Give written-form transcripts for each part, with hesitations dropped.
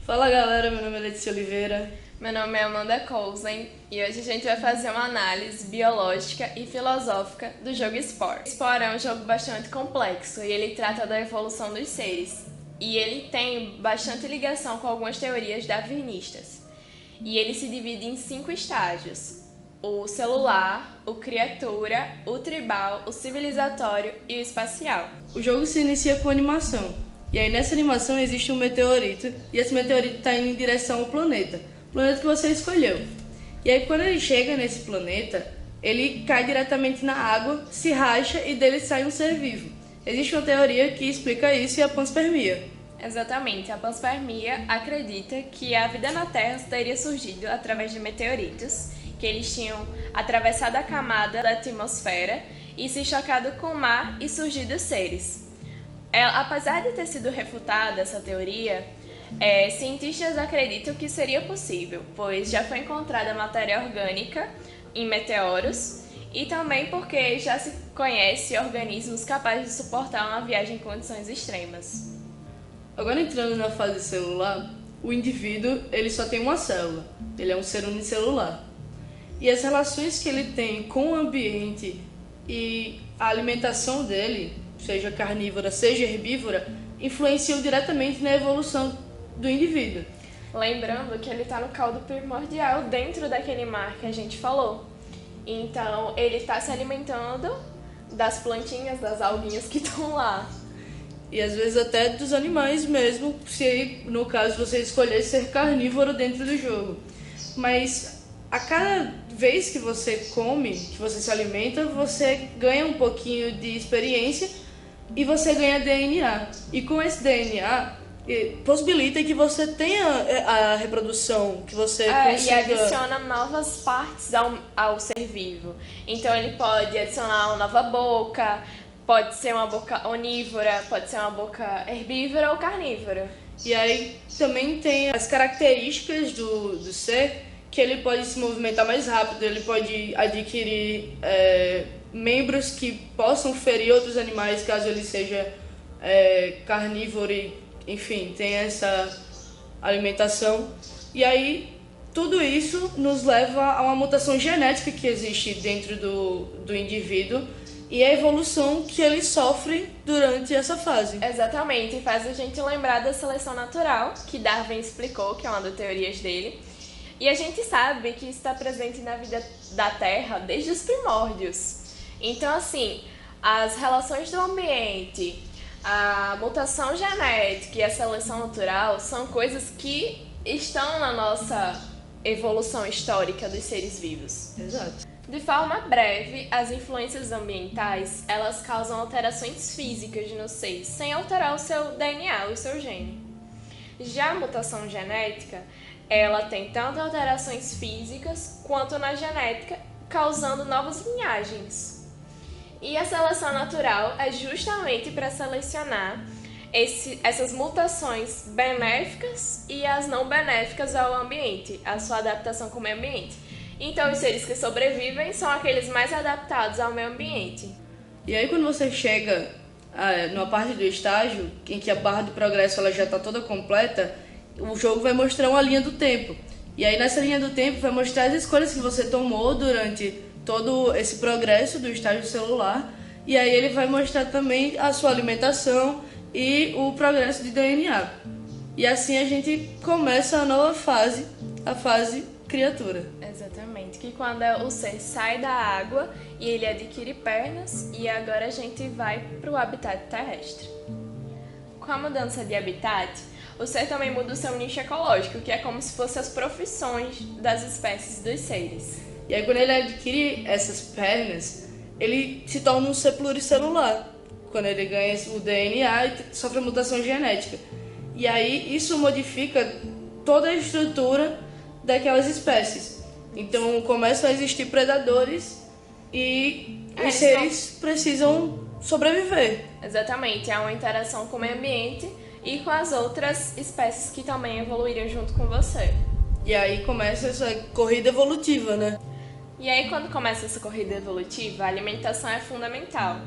Fala galera, meu nome é Letícia Oliveira. Meu nome é Amanda Cousen e hoje a gente vai fazer uma análise biológica e filosófica do jogo Spore. Spore é um jogo bastante complexo e ele trata da evolução dos seres. E ele tem bastante ligação com algumas teorias darwinistas. E ele se divide em 5 estágios: o celular, o criatura, o tribal, o civilizatório e o espacial. O jogo se inicia com animação. E aí nessa animação existe um meteorito e esse meteorito está indo em direção ao planeta. O planeta que você escolheu. E aí quando ele chega nesse planeta, ele cai diretamente na água, se racha e dele sai um ser vivo. Existe uma teoria que explica isso e a panspermia. Exatamente, a panspermia acredita que a vida na Terra teria surgido através de meteoritos, que eles tinham atravessado a camada da atmosfera e se chocado com o mar e surgido seres. Apesar de ter sido refutada essa teoria, cientistas acreditam que seria possível, pois já foi encontrada matéria orgânica em meteoros e também porque já se conhece organismos capazes de suportar uma viagem em condições extremas. Agora entrando na fase celular, o indivíduo ele só tem uma célula, ele é um ser unicelular. E as relações que ele tem com o ambiente e a alimentação dele, seja carnívora, seja herbívora, influenciam diretamente na evolução do indivíduo. Lembrando que ele está no caldo primordial dentro daquele mar que a gente falou. Então ele está se alimentando das plantinhas, das alguinhas que estão lá. E às vezes até dos animais mesmo, se no caso você escolher ser carnívoro dentro do jogo. Mas a cada vez que você come, que você se alimenta, você ganha um pouquinho de experiência e você ganha DNA. E com esse DNA, possibilita que você tenha a reprodução, que você consiga... E adiciona novas partes ao ser vivo. Então ele pode adicionar uma nova boca, pode ser uma boca onívora, pode ser uma boca herbívora ou carnívora. E aí também tem as características do ser, que ele pode se movimentar mais rápido, ele pode adquirir membros que possam ferir outros animais, caso ele seja carnívoro e, enfim, tem essa alimentação. E aí tudo isso nos leva a uma mutação genética que existe dentro do indivíduo e a evolução que ele sofre durante essa fase. Exatamente, e faz a gente lembrar da seleção natural, que Darwin explicou, que é uma das teorias dele. E a gente sabe que isso está presente na vida da Terra desde os primórdios. Então, assim, as relações do ambiente, a mutação genética e a seleção natural são coisas que estão na nossa evolução histórica dos seres vivos. Exato. De forma breve, as influências ambientais, elas causam alterações físicas no ser, sem alterar o seu DNA, o seu gene. Já a mutação genética, ela tem tanto alterações físicas quanto na genética, causando novas linhagens. E a seleção natural é justamente para selecionar essas mutações benéficas e as não benéficas ao ambiente, a sua adaptação com o meio ambiente. Então, os seres que sobrevivem são aqueles mais adaptados ao meio ambiente. E aí, quando você chega numa parte do estágio, em que a barra de progresso ela já está toda completa, o jogo vai mostrar uma linha do tempo. E aí, nessa linha do tempo, vai mostrar as escolhas que você tomou durante todo esse progresso do estágio celular. E aí, ele vai mostrar também a sua alimentação e o progresso de DNA. E assim a gente começa a nova fase, a fase criatura. Exatamente, que quando o ser sai da água e ele adquire pernas, e agora a gente vai para o habitat terrestre. Com a mudança de habitat, o ser também muda o seu nicho ecológico, que é como se fossem as profissões das espécies dos seres. E aí quando ele adquire essas pernas, ele se torna um ser pluricelular, quando ele ganha o DNA e sofre a mutação genética. E aí isso modifica toda a estrutura daquelas espécies. Então começam a existir predadores e os seres precisam sobreviver. Exatamente, há uma interação com o meio ambiente e com as outras espécies que também evoluíram junto com você. E aí começa essa corrida evolutiva, né? E aí quando começa essa corrida evolutiva, a alimentação é fundamental.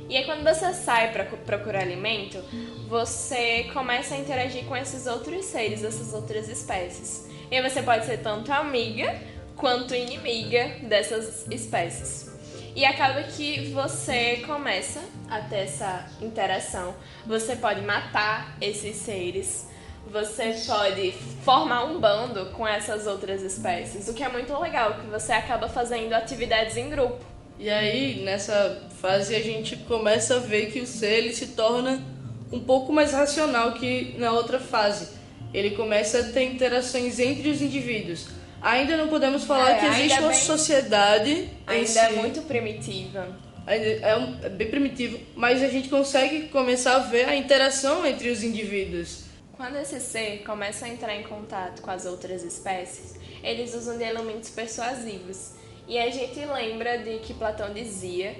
E aí quando você sai para procurar alimento, você começa a interagir com esses outros seres, essas outras espécies. E aí você pode ser tanto amiga quanto inimiga dessas espécies. E acaba que você começa a ter essa interação. Você pode matar esses seres. Você pode formar um bando com essas outras espécies. O que é muito legal, que você acaba fazendo atividades em grupo. E aí, nessa fase, a gente começa a ver que o ser ele se torna um pouco mais racional que na outra fase. Ele começa a ter interações entre os indivíduos. Ainda não podemos falar que existe uma sociedade em si. Ainda é muito primitiva. É bem primitivo, mas a gente consegue começar a ver a interação entre os indivíduos. Quando esse ser começa a entrar em contato com as outras espécies, eles usam de elementos persuasivos. E a gente lembra de que Platão dizia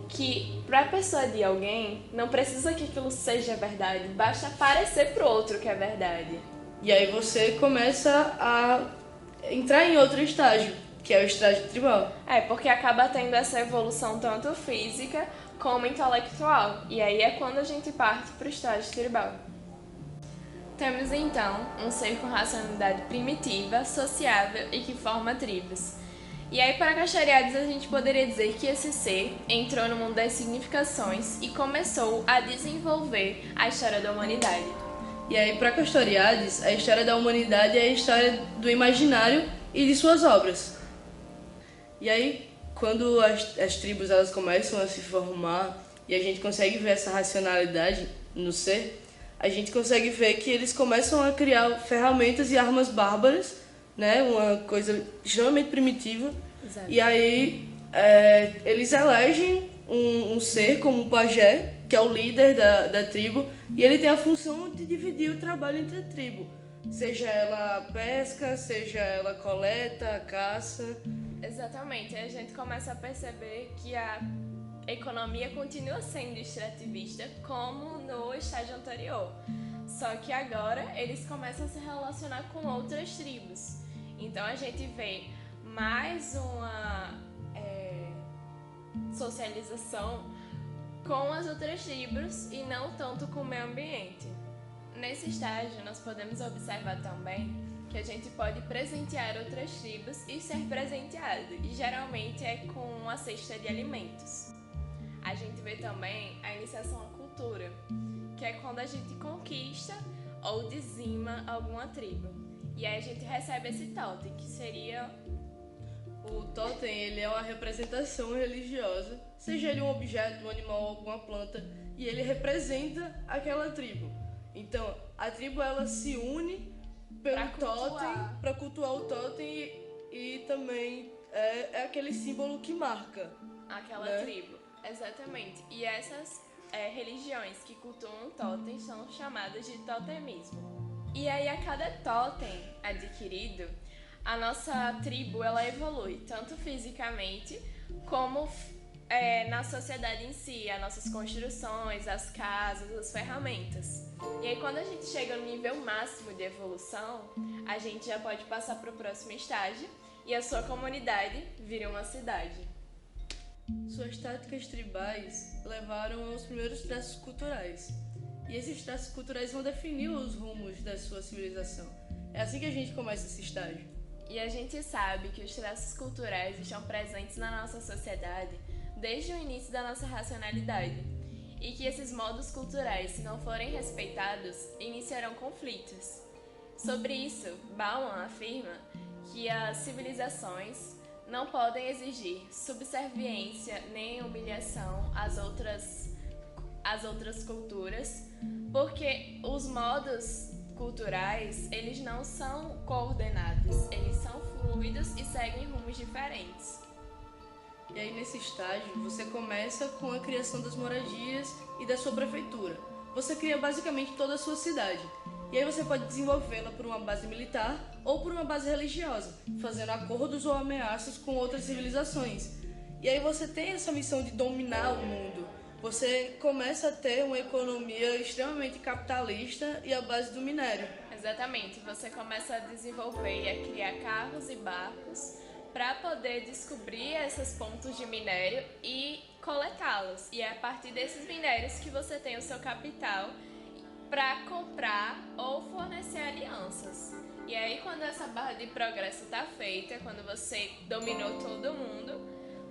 que para persuadir alguém, não precisa que aquilo seja verdade, basta parecer pro outro que é verdade. E aí você começa a entrar em outro estágio, que é o estágio tribal. Porque acaba tendo essa evolução tanto física como intelectual. E aí é quando a gente parte pro estágio tribal. Temos então um ser com racionalidade primitiva, sociável e que forma tribos. E aí, para Castoriadis, a gente poderia dizer que esse ser entrou no mundo das significações e começou a desenvolver a história da humanidade. E aí, para Castoriadis, a história da humanidade é a história do imaginário e de suas obras. E aí, quando as tribos elas começam a se formar e a gente consegue ver essa racionalidade no ser, a gente consegue ver que eles começam a criar ferramentas e armas bárbaras, né? Uma coisa extremamente primitiva. Exato. E aí eles elegem um ser como um pajé, que é o líder da tribo, e ele tem a função de dividir o trabalho entre a tribo. Seja ela a pesca, seja ela a coleta, a caça. Exatamente, a gente começa a perceber que a economia continua sendo extrativista como no estágio anterior. Só que agora eles começam a se relacionar com outras tribos. Então a gente vê mais uma socialização com as outras tribos e não tanto com o meio ambiente. Nesse estágio nós podemos observar também que a gente pode presentear outras tribos e ser presenteado, e geralmente é com uma cesta de alimentos. A gente vê também a iniciação à cultura, que é quando a gente conquista ou dizima alguma tribo. E aí a gente recebe esse totem, que seria... O totem, ele é uma representação religiosa, seja ele um objeto, um animal ou alguma planta, e ele representa aquela tribo. Então, a tribo ela se une pelo totem, para cultuar o totem e também é aquele símbolo que marca aquela tribo. Exatamente. E essas religiões que cultuam o totem são chamadas de totemismo. E aí, a cada totem adquirido, a nossa tribo ela evolui, tanto fisicamente como na sociedade em si, as nossas construções, as casas, as ferramentas. E aí, quando a gente chega no nível máximo de evolução, a gente já pode passar para o próximo estágio e a sua comunidade vira uma cidade. Suas táticas tribais levaram aos primeiros traços culturais. E esses traços culturais vão definir os rumos da sua civilização. É assim que a gente começa esse estágio. E a gente sabe que os traços culturais estão presentes na nossa sociedade desde o início da nossa racionalidade. E que esses modos culturais, se não forem respeitados, iniciarão conflitos. Sobre isso, Bauman afirma que as civilizações não podem exigir subserviência nem humilhação às outras culturas, porque os modos culturais, eles não são coordenados, eles são fluidos e seguem rumos diferentes. E aí, nesse estágio, você começa com a criação das moradias e da sua prefeitura. Você cria basicamente toda a sua cidade. E aí você pode desenvolvê-la por uma base militar ou por uma base religiosa, fazendo acordos ou ameaças com outras civilizações. E aí você tem essa missão de dominar o mundo. Você começa a ter uma economia extremamente capitalista e à base do minério. Exatamente, você começa a desenvolver e a criar carros e barcos para poder descobrir esses pontos de minério e coletá-los. E é a partir desses minérios que você tem o seu capital para comprar ou fornecer alianças. E aí, quando essa barra de progresso está feita, quando você dominou todo mundo,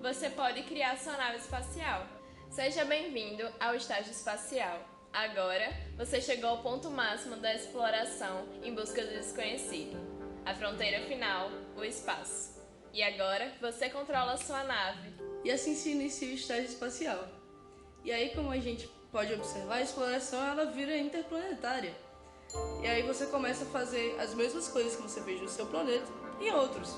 você pode criar sua nave espacial. Seja bem-vindo ao estágio espacial. Agora, você chegou ao ponto máximo da exploração em busca do desconhecido. A fronteira final, o espaço. E agora, você controla a sua nave. E assim se inicia o estágio espacial. E aí, como a gente pode observar, a exploração ela vira interplanetária. E aí você começa a fazer as mesmas coisas que você fez no seu planeta em outros.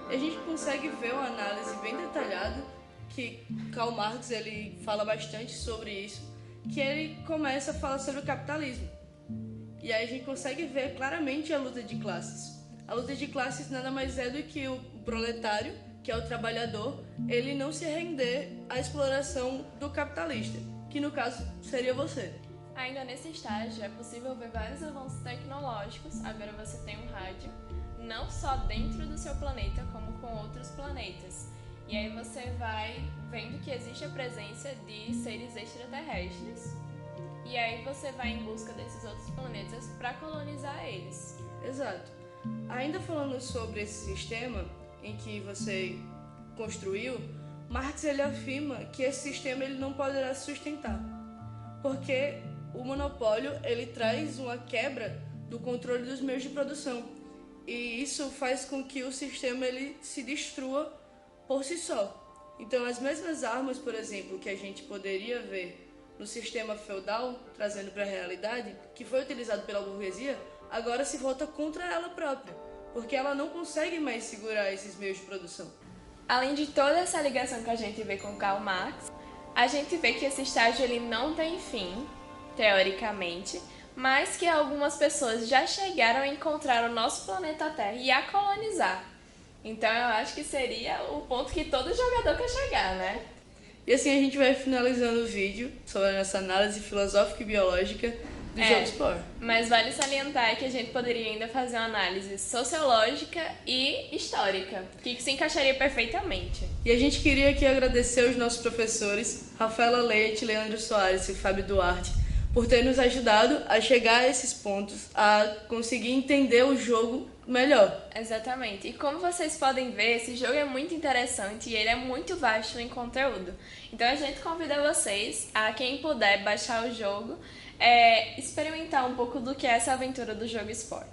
E a gente consegue ver uma análise bem detalhada, que Karl Marx ele fala bastante sobre isso, que ele começa a falar sobre o capitalismo. E aí a gente consegue ver claramente a luta de classes. A luta de classes nada mais é do que o proletário, que é o trabalhador, ele não se render à exploração do capitalista, que no caso seria você. Ainda nesse estágio é possível ver vários avanços tecnológicos. Agora você tem um rádio, não só dentro do seu planeta, como com outros planetas. E aí você vai vendo que existe a presença de seres extraterrestres. E aí você vai em busca desses outros planetas para colonizar eles. Exato. Ainda falando sobre esse sistema em que você construiu, Marx ele afirma que esse sistema ele não poderá se sustentar, porque o monopólio ele traz uma quebra do controle dos meios de produção, e isso faz com que o sistema ele se destrua por si só. Então as mesmas armas, por exemplo, que a gente poderia ver no sistema feudal, trazendo para a realidade, que foi utilizado pela burguesia, agora se volta contra ela própria, porque ela não consegue mais segurar esses meios de produção. Além de toda essa ligação que a gente vê com Karl Marx, a gente vê que esse estágio ele não tem fim, teoricamente, mas que algumas pessoas já chegaram a encontrar o nosso planeta Terra e a colonizar. Então eu acho que seria o ponto que todo jogador quer chegar, né? E assim a gente vai finalizando o vídeo sobre essa análise filosófica e biológica do jogo Spore. Mas vale salientar que a gente poderia ainda fazer uma análise sociológica e histórica, que se encaixaria perfeitamente. E a gente queria aqui agradecer aos nossos professores, Rafaela Leite, Leandro Soares e Fábio Duarte, por ter nos ajudado a chegar a esses pontos, a conseguir entender o jogo melhor. Exatamente. E como vocês podem ver, esse jogo é muito interessante e ele é muito vasto em conteúdo. Então a gente convida vocês, a quem puder baixar o jogo, experimentar um pouco do que é essa aventura do jogo Spore.